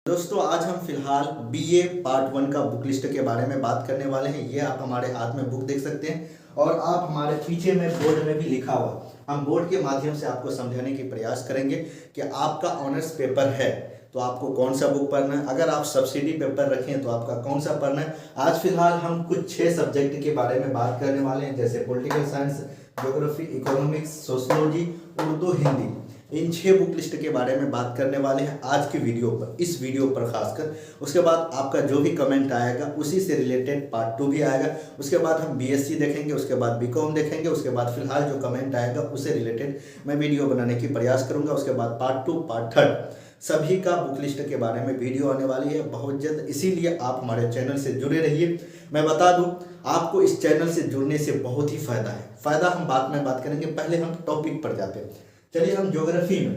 दोस्तों आज हम फिलहाल बीए पार्ट 1 का बुक लिस्ट के बारे में बात करने वाले हैं। ये आप हमारे हाथ में बुक देख सकते हैं और आप हमारे पीछे में बोर्ड में भी लिखा हुआ, हम बोर्ड के माध्यम से आपको समझाने की प्रयास करेंगे कि आपका ऑनर्स पेपर है तो आपको कौन सा बुक पढ़ना है। अगर आप सब्सिडी पेपर रखें तो आपका कौन सा पढ़ना है। आज फिलहाल हम कुछ 6 सब्जेक्ट के बारे में बात करने वाले हैं, जैसे political science, geography, economics, sociology, Urdu, Hindi. इन 6 बुक लिस्ट के बारे में बात करने वाले हैं आज की वीडियो पर, इस वीडियो पर खासकर। उसके बाद आपका जो भी कमेंट आएगा उसी से रिलेटेड पार्ट 2 भी आएगा। उसके बाद हम बीएससी देखेंगे, उसके बाद बीकॉम देखेंगे, उसके बाद फिलहाल जो कमेंट आएगा उससे रिलेटेड मैं वीडियो बनाने की प्रयास करूंगा। उसके बाद पार्ट 2, पार्ट 3 सभी का बुक लिस्ट के बारे में वीडियो आने वाली है बहुत जल्द, इसीलिए आप हमारे चैनल से जुड़े रहिए। मैं बता दूं आपको इस चैनल से जुड़ने से बहुत ही फायदा है। फायदा हम बाद में बात करेंगे, पहले हम टॉपिक पर जाते हैं। चलिए हम ज्योग्राफी में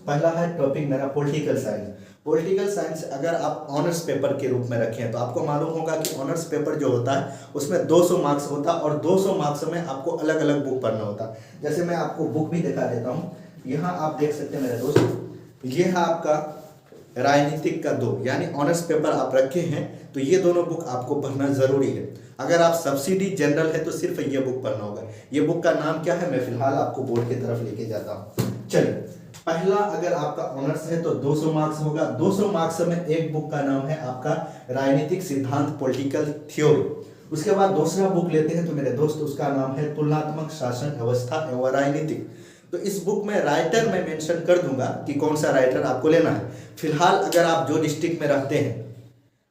पहला है टॉपिक मेरा पॉलिटिकल साइंस। पॉलिटिकल साइंस अगर आप ऑनर्स पेपर के रूप में रखें तो आपको मालूम होगा कि ऑनर्स पेपर जो होता है उसमें 200 मार्क्स होता है और 200 मार्क्स में आपको अलग अलग बुक पढ़ना होता है। जैसे मैं आपको बुक भी दिखा देता हूँ, यहाँ आप देख सकते हैं मेरे दोस्त, ये है आपका राजनीतिक का 2, यानी ऑनर्स पेपर आप रखे हैं तो ये दोनों बुक आपको पढ़ना जरूरी है। अगर आप सब्सिडी जनरल है तो सिर्फ ये बुक पढ़ना होगा। ये बुक का नाम क्या है मैं फिलहाल आपको बोर्ड की तरफ लेके जाता हूँ। चलिए, पहला अगर आपका ऑनर्स है तो 200 मार्क्स होगा। 200 मार्क्स में एक बुक का नाम है आपका राजनीतिक सिद्धांत, पॉलिटिकल थ्योरी। उसके बाद दूसरा बुक लेते हैं तो मेरे दोस्त उसका नाम है तुलनात्मक शासन व्यवस्था एवं राजनीतिक। तो इस बुक में राइटर मैं मेंशन कर दूंगा कि कौन सा राइटर आपको लेना है। फिलहाल अगर आप जो डिस्ट्रिक्ट में रहते हैं,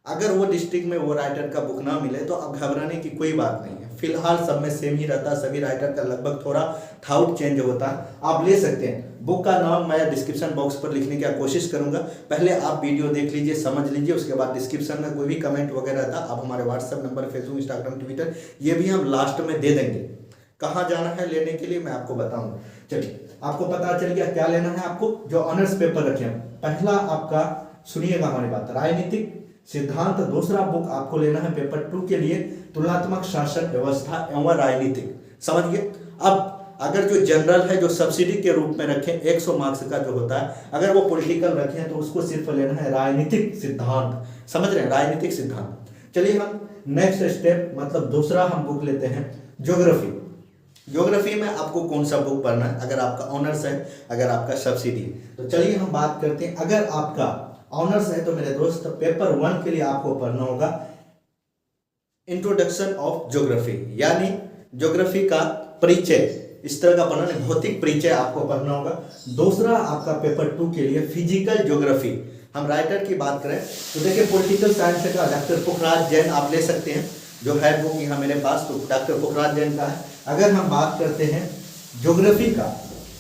अगर वो डिस्ट्रिक्ट में वो राइटर का बुक ना मिले तो अब घबराने की कोई बात नहीं है। फिलहाल सब में सेम ही रहता है, सभी राइटर का लगभग थोड़ा थाउट चेंज होता है, आप ले सकते हैं। बुक का नाम मैं डिस्क्रिप्शन बॉक्स पर लिखने की कोशिश करूंगा, पहले आप वीडियो देख लीजिए, समझ लीजिए। उसके बाद डिस्क्रिप्शन में कोई भी कमेंट वगैरह था आप हमारे WhatsApp number, Facebook, Instagram, Twitter ये भी हम लास्ट में दे देंगे। कहाँ जाना है लेने के लिए मैं आपको बताऊंगा। चलिए, आपको पता चल गया क्या लेना है आपको। जो ऑनर्स पेपर रखे हैं, पहला आपका सुनिएगा हमारी बात, राजनीतिक सिद्धांत। दूसरा बुक आपको लेना है पेपर 2 के लिए तुलनात्मक शासन व्यवस्था एवं राजनीतिक। समझिए, अब अगर जो जनरल है, जो सब्सिडी के रूप में रखें 100 मार्क्स का जो होता है, अगर वो पॉलिटिकल रखें तो उसको सिर्फ लेना है राजनीतिक सिद्धांत। समझ रहे हैं, राजनीतिक सिद्धांत। चलिए हम नेक्स्ट स्टेप मतलब दूसरा हम बुक लेते हैं ज्योग्राफी। ज्योग्राफी में आपको कौन सा बुक पढ़ना है अगर आपका ऑनर्स है, अगर आपका सब्सिडी है। तो चलिए हम बात करते हैं, अगर आपका ऑनर्स है तो मेरे दोस्त पेपर 1 के लिए आपको पढ़ना होगा इंट्रोडक्शन ऑफ ज्योग्राफी, यानी ज्योग्राफी का परिचय, इस तरह का पढ़ना है, भौतिक परिचय आपको पढ़ना होगा। दूसरा आपका पेपर 2 के लिए फिजिकल ज्योग्राफी। हम राइटर की बात करें तो देखिए पॉलिटिकल साइंस का डॉक्टर पुखराज जैन आप ले सकते हैं, जो है बुक यहाँ मेरे पास तो डॉक्टर पुखराज जैन का है। अगर हम बात करते हैं ज्योग्राफी का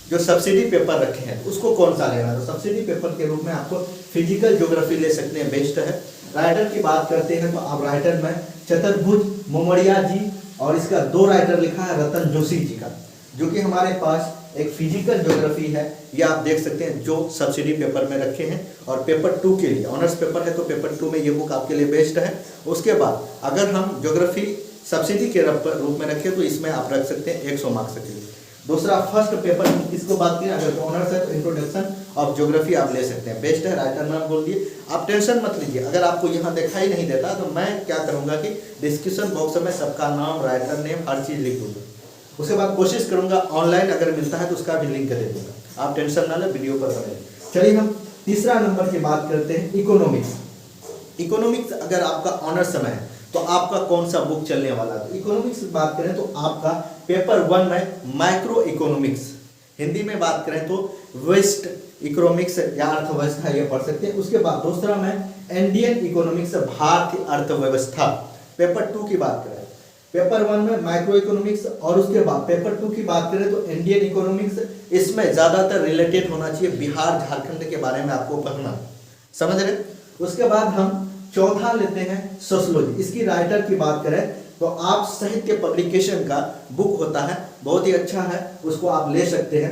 जो सब्सिडी पेपर रखे हैं उसको कौन सा लेना है, तो सब्सिडी पेपर के रूप में आपको फिजिकल ज्योग्राफी ले सकते हैं, बेस्ट है। राइटर की बात करते हैं तो आप राइटर में चतुर्भुज मोमड़िया जी और इसका 2 राइटर लिखा है रतन जोशी जी का, जो कि हमारे पास एक फिजिकल ज्योग्राफी है, ये आप देख सकते हैं जो सब्सिडी पेपर में रखे हैं। और पेपर 2 के लिए ऑनर्स पेपर है तो पेपर 2 में ये बुक आपके लिए बेस्ट है। उसके बाद अगर हम ज्योग्राफी सब्सिडी के रूप में रखें तो इसमें आप रख सकते हैं 100 मार्क्स के लिए। दूसरा फर्स्ट पेपर इसको बात करें, अगर ऑनर्स है तो इंट्रोडक्शन ऑफ ज्योग्राफी आप ले सकते हैं, बेस्ट है। राइटर नाम बोल दिए, आप टेंशन मत लीजिए। अगर आपको यहाँ दिखाई नहीं देता तो मैं क्या करूँगा कि डिस्क्रिप्शन बॉक्स में सबका नाम, राइटर नेम, हर चीज़ लिख दूँगा। उसके बाद कोशिश करूँगा ऑनलाइन अगर मिलता है तो उसका भी लिंक दे दूँगा, आप टेंशन ना लें, वीडियो पर बने। चलिए हम तीसरा नंबर की बात करते हैं इकोनॉमिक्स। इकोनॉमिक्स अगर आपका ऑनर्स में है तो आपका कौन सा बुक चलने वाला है। तो इकोनॉमिक्स की बात करें तो आपका पेपर 1 में माइक्रो इकोनॉमिक्स, हिंदी में बात करें तो वेस्ट इकोनॉमिक्स या अर्थव्यवस्था ये पढ़ सकते हैं। उसके बाद दूसरा में इंडियन इकोनॉमिक्स, भारतीय अर्थव्यवस्था। पेपर 2 की बात करें, पेपर 1 में माइक्रो इकोनॉमिक्स और उसके बाद पेपर 2 की बात करें तो इंडियन इकोनॉमिक्स। इसमें ज्यादातर रिलेटेड होना चाहिए बिहार झारखंड के बारे में आपको पढ़ना, समझ रहे। उसके बाद हम चौथा लेते हैं सोशियोलॉजी। इसकी राइटर की बात करें तो आप साहित्य पब्लिकेशन का बुक होता है, बहुत ही अच्छा है, उसको आप ले सकते हैं।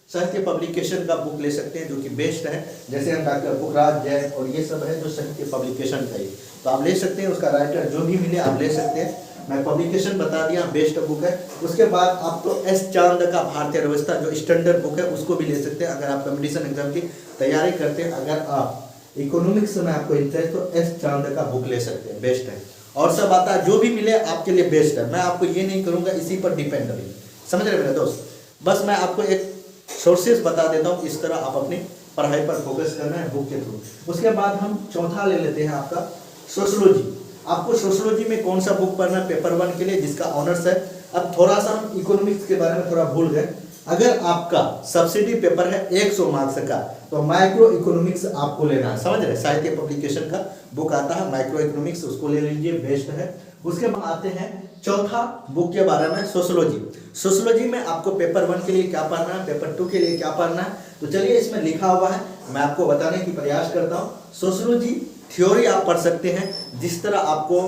साहित्य पब्लिकेशन का बुक ले सकते हैं जो कि बेस्ट है, जैसे हम डॉक्टर पुखराज जैन और ये सब है जो साहित्य पब्लिकेशन का ही, तो आप ले सकते हैं। उसका राइटर जो भी मिले आप ले सकते हैं, मैं पब्लिकेशन बता दिया, बेस्ट बुक है। उसके बाद आप तो एस चांद का भारतीय अर्थव्यवस्था जो स्टैंडर्ड बुक है उसको भी ले सकते हैं अगर आप कंपटीशन एग्जाम की तैयारी करते हैं। अगर आप इकोनॉमिक्स में आपको इंटरेस्ट तो एस चांद का बुक ले सकते हैं, बेस्ट है। और सब आता है, जो भी मिले आपके लिए बेस्ट है। मैं आपको ये नहीं करूँगा इसी पर डिपेंड करिए, समझ रहे मेरे दोस्त। बस मैं आपको एक सोर्सेज बता देता हूँ, इस तरह आप अपनी पढ़ाई पर फोकस करना है बुक के थ्रू। उसके बाद हम चौथा ले लेते हैं आपका सोशोलॉजी। आपको सोशोलॉजी में कौन सा बुक पढ़ना है पेपर 1 के लिए, जिसका ऑनर्स है। अब थोड़ा सा हम इकोनॉमिक्स के बारे में थोड़ा भूल गए। अगर आपका सब्सिडी पेपर है 100 मार्क्स का, तो माइक्रो इकोनॉमिक्स आपको लेना है, समझ रहे। साहित्य पब्लिकेशन का बुक आता है माइक्रो इकोनॉमिक्स, उसको ले लीजिए, बेस्ट है। उसके बाद आते हैं चौथा बुक के बारे में, सोशोलॉजी। सोशोलॉजी में आपको पेपर 1 के लिए क्या पढ़ना है, पेपर 2 के लिए क्या पढ़ना है, तो चलिए इसमें लिखा हुआ है, मैं आपको बताने की प्रयास करता हूँ। सोशोलॉजी थ्योरी आप पढ़ सकते हैं, जिस तरह आपको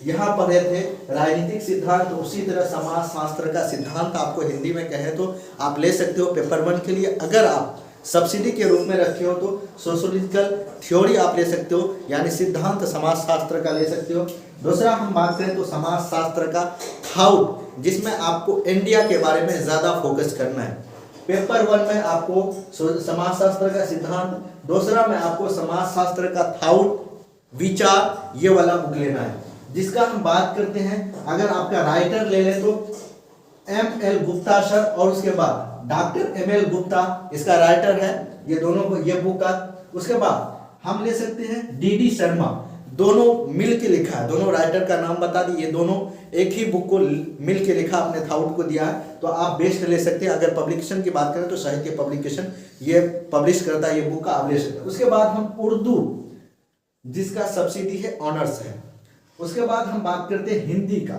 यहाँ पढ़े थे राजनीतिक सिद्धांत, तो उसी तरह समाज शास्त्र का सिद्धांत आपको हिंदी में कहे तो आप ले सकते हो पेपर 1 के लिए। अगर आप सब्सिडी के रूप में रखे हो तो सोशोलॉजिकल थ्योरी आप ले सकते हो, यानी सिद्धांत समाज शास्त्र का ले सकते हो। दूसरा हम बात करें तो समाज शास्त्र का थाउट, जिसमें आपको इंडिया के बारे में ज़्यादा फोकस करना है। पेपर 1 में आपको समाज शास्त्र का सिद्धांत, दूसरा में आपको समाज शास्त्र का थाउट, विचार, ये वाला बुक लेना है। जिसका हम बात करते हैं, अगर आपका राइटर ले लें तो M.L. गुप्ता सर, और उसके बाद डॉक्टर M.L. गुप्ता इसका राइटर है, ये दोनों को ये बुक का। उसके बाद हम ले सकते हैं D.D. शर्मा, दोनों मिल के लिखा है, दोनों राइटर का नाम बता दी, ये दोनों एक ही बुक को मिल के लिखा, अपने थाउट को दिया है, तो आप बेस्ट ले सकते हैं। अगर पब्लिकेशन की बात करें तो साहित्य पब्लिकेशन ये पब्लिश करता है, ये बुक का आप ले सकते हैं। उसके बाद हम उर्दू, जिसका सब्सिडी है, ऑनर्स है। उसके बाद हम बात करते हैं हिंदी का।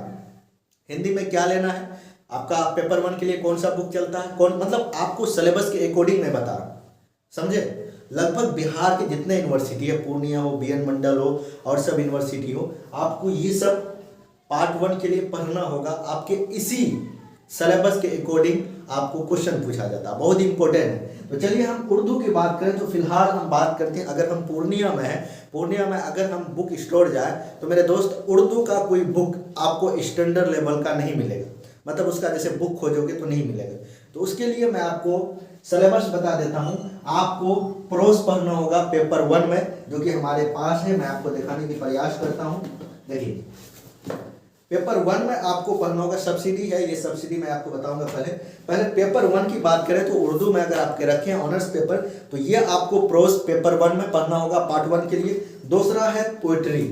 हिंदी में क्या लेना है आपका, पेपर 1 के लिए कौन सा बुक चलता है, कौन, मतलब आपको सिलेबस के अकॉर्डिंग मैं बता रहा हूँ, समझे। लगभग बिहार के जितने यूनिवर्सिटी है, पूर्णिया हो, BN मंडल हो, और सब यूनिवर्सिटी हो, आपको ये सब पार्ट 1 के लिए पढ़ना होगा। आपके इसी सिलेबस के अकॉर्डिंग आपको क्वेश्चन पूछा जाता है, बहुत इंपॉर्टेंट है। तो चलिए हम उर्दू की बात करें तो फिलहाल हम बात करते हैं, अगर हम पूर्णिया में हैं, पूर्णिया में अगर हम बुक स्टोर जाए तो मेरे दोस्त उर्दू का कोई बुक आपको स्टैंडर्ड लेवल का नहीं मिलेगा, मतलब उसका जैसे बुक खोजोगे तो नहीं मिलेगा। तो उसके लिए मैं आपको सिलेबस बता देता हूँ। आपको प्रोस पढ़ना होगा पेपर 1 में, जो कि हमारे पास है, मैं आपको दिखाने की प्रयास करता हूँ। देखिए पेपर 1 में आपको पढ़ना होगा, सब्सिडी है, ये सब्सिडी मैं आपको बताऊंगा। पहले पेपर 1 की बात करें तो उर्दू में अगर आपके रखे हैं ऑनर्स पेपर, तो ये आपको प्रोस पेपर 1 में पढ़ना होगा पार्ट 1 के लिए। दूसरा है पोइट्री,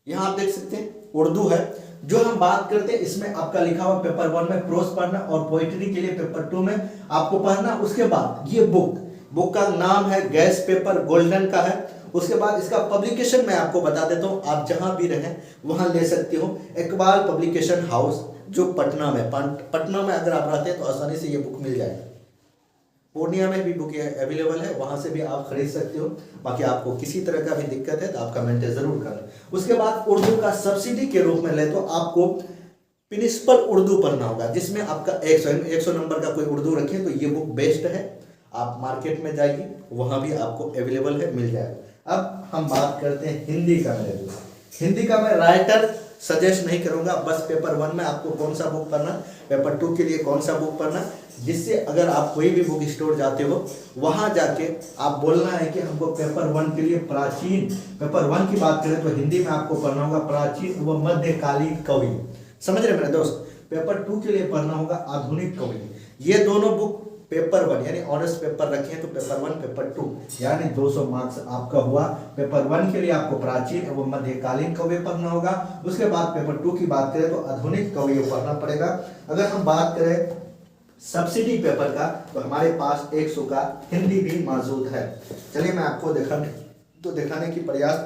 यहाँ आप देख सकते हैं उर्दू है। जो हम बात करते हैं इसमें आपका लिखा हुआ पेपर 1 में प्रोस पढ़ना, और पोइट्री के लिए पेपर 2 में आपको पढ़ना। उसके बाद ये बुक का नाम है गैस पेपर गोल्डन का है। उसके बाद इसका पब्लिकेशन मैं आपको बता देता हूँ, आप जहां भी रहें वहां ले सकते हो। इकबाल पब्लिकेशन हाउस, जो पटना में अगर आप रहते हैं तो आसानी से ये बुक मिल जाएगा। पूर्णिया में भी बुक अवेलेबल है, वहां से भी आप खरीद सकते हो। बाकी आपको किसी तरह का भी दिक्कत है तो आप कमेंट जरूर करें। उसके बाद उर्दू का सब्सिडी के रूप में ले तो आपको प्रिंसिपल उर्दू पढ़ना होगा, जिसमें आपका 100 नंबर का कोई उर्दू रखें तो ये बुक बेस्ट है। आप मार्केट में जाइए, वहां भी आपको अवेलेबल है, मिल जाएगा। अब हम बात करते हैं हिंदी का। मेरे दोस्त हिंदी का मैं राइटर सजेस्ट नहीं करूंगा, बस पेपर 1 में आपको कौन सा बुक पढ़ना, पेपर 2 के लिए कौन सा बुक पढ़ना, जिससे अगर आप कोई भी बुक स्टोर जाते हो वहां जाके आप बोलना है कि हमको पेपर 1 के लिए प्राचीन, पेपर 1 की बात करें तो हिंदी में आपको पढ़ना होगा प्राचीन व मध्यकालीन कवि, समझ रहे मेरे दोस्त। पेपर 2 के लिए पढ़ना होगा आधुनिक कवि। ये दोनों बुक पेपर 1 यानी ऑनर्स पेपर रखे हैं तो पेपर 1 पेपर 2 यानी 200 मार्क्स आपका हुआ। पेपर 1 के लिए आपको प्राचीन एवं मध्यकालीन कवि पढ़ना होगा। उसके बाद पेपर 2 की बात करें तो आधुनिक कवि पढ़ना पड़ेगा। अगर हम बात करें सब्सिडी पेपर का तो हमारे पास 100 का हिंदी भी मौजूद है। चलिए मैं आपको दिखाने की प्रयास,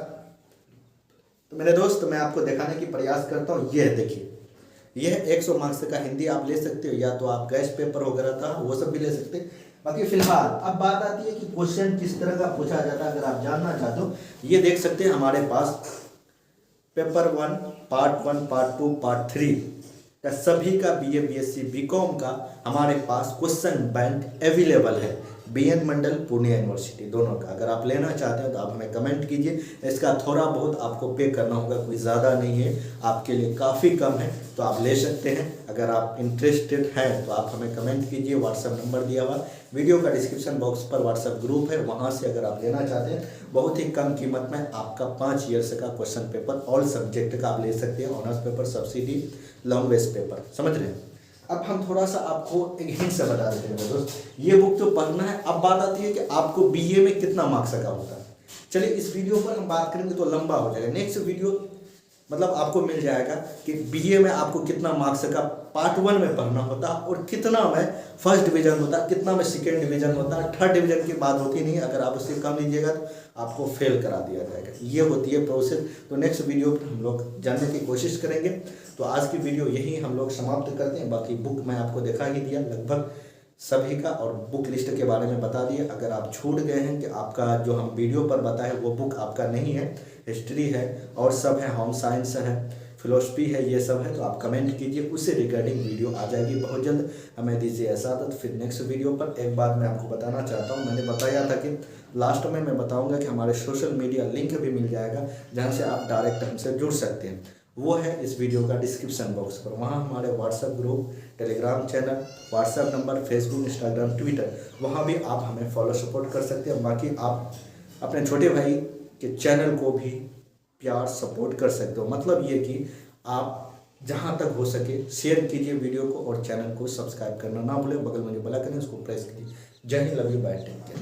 तो मेरे दोस्त मैं आपको दिखाने की प्रयास करता हूँ। ये देखिए, यह 100 मार्क्स का हिंदी आप ले सकते हो, या तो आप गैस पेपर वगैरह था वो सब भी ले सकते हैं। बाकी फिलहाल अब बात आती है कि क्वेश्चन किस तरह का पूछा जाता है। अगर आप जानना चाहते हो, ये देख सकते हैं हमारे पास पेपर 1 पार्ट 1 पार्ट 2 पार्ट 3 का सभी का BA BSc BCom का हमारे पास क्वेश्चन बैंक अवेलेबल है, BN मंडल पूर्णिया यूनिवर्सिटी, दोनों का। अगर आप लेना चाहते हैं तो आप हमें कमेंट कीजिए। इसका थोड़ा बहुत आपको पे करना होगा, कोई ज़्यादा नहीं है, आपके लिए काफ़ी कम है, तो आप ले सकते हैं। अगर आप इंटरेस्टेड हैं तो आप हमें कमेंट कीजिए। व्हाट्सएप नंबर दिया हुआ वीडियो का डिस्क्रिप्शन बॉक्स पर व्हाट्सएप ग्रुप है, वहाँ से अगर आप लेना चाहते हैं बहुत ही कम कीमत में आपका 5 ईयर्स का क्वेश्चन पेपर ऑल सब्जेक्ट का आप ले सकते हैं। Honours paper, subsidy, language paper, समझ रहे हैं। अब हम थोड़ा सा आपको एक हिंट से बता देते हैं दोस्त, ये बुक तो पढ़ना है। अब बात आती है कि आपको BA में कितना मार्क्स का होता है। चलिए इस वीडियो पर हम बात करेंगे तो लंबा हो जाएगा। नेक्स्ट वीडियो मतलब आपको मिल जाएगा कि BA में आपको कितना मार्क्स का पार्ट 1 में पढ़ना होता है और कितना में फर्स्ट डिवीजन होता है, कितना में सेकेंड डिवीजन होता है। थर्ड डिवीजन की बात होती नहीं, अगर आप उससे कम लीजिएगा तो आपको फेल करा दिया जाएगा। ये होती है प्रोसेस। तो नेक्स्ट वीडियो पर हम लोग जानने की कोशिश करेंगे। तो आज की वीडियो यही हम लोग समाप्त करते हैं। बाकी बुक मैं आपको दिखा ही दिया लगभग सभी का, और बुक लिस्ट के बारे में बता दिए। अगर आप छूट गए हैं कि आपका जो हम वीडियो पर बताए वो बुक आपका नहीं है, हिस्ट्री है और सब है, होम साइंस है, फिलोसफी है, ये सब है, तो आप कमेंट कीजिए, उससे रिगार्डिंग वीडियो आ जाएगी बहुत जल्द। हमें दीजिए इजाज़त। फिर नेक्स्ट वीडियो पर एक बात मैं आपको बताना चाहता हूँ, मैंने बताया था कि लास्ट में मैं बताऊँगा कि हमारे सोशल मीडिया लिंक भी मिल जाएगा जहाँ से आप डायरेक्ट हमसे जुड़ सकते हैं। वो है इस वीडियो का डिस्क्रिप्शन बॉक्स पर। वहाँ हमारे WhatsApp group, Telegram channel, WhatsApp number, Facebook, Instagram, Twitter, वहाँ भी आप हमें फॉलो सपोर्ट कर सकते हैं। बाकी आप अपने छोटे भाई के चैनल को भी प्यार सपोर्ट कर सकते हो। मतलब ये कि आप जहाँ तक हो सके शेयर कीजिए वीडियो को और चैनल को सब्सक्राइब करना ना भूलें। बगल में जो बेल आइकन है उसको प्रेस कीजिए। Jai Hind, love you, bye, take care.